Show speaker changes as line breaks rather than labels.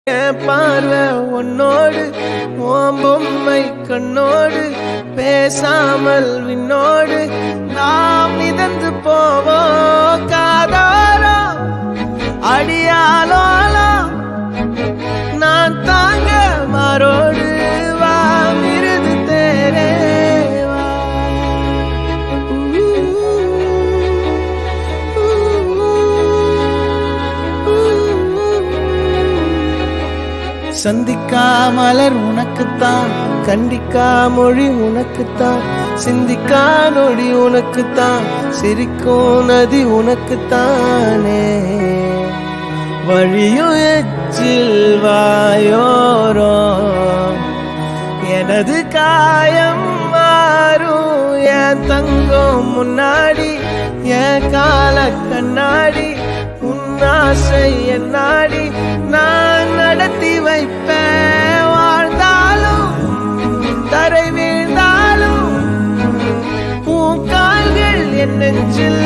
என் பார்வை உன்னோடு ஓம் பொம்மை கண்ணோடு பேசாமல் விண்ணோடு நாம் மிதந்து போவோம் காதாரோ அடியாலோலோ நான் தாங்க மாறோடு வா மிருது தேரே வா சந்திக்கா மலர் உனக்குத்தான், கண்டிக்கா மொழி உனக்குத்தான், சிந்திக்கா நொடி உனக்குத்தான், சிரிக்கும் நதி உனக்குத்தானே. வழியும் எச்சில் வாயோரோ எனது காயம் மாறும் என் தங்கம் முன்னாடி என் கால கண்ணாடி உன்னாசை என்னாடி நான் நடத்தி வைப்பேன். வாழ்ந்தாலும் தரை வீழ்ந்தாலும் உன் கால்கள் என் நெஞ்சில்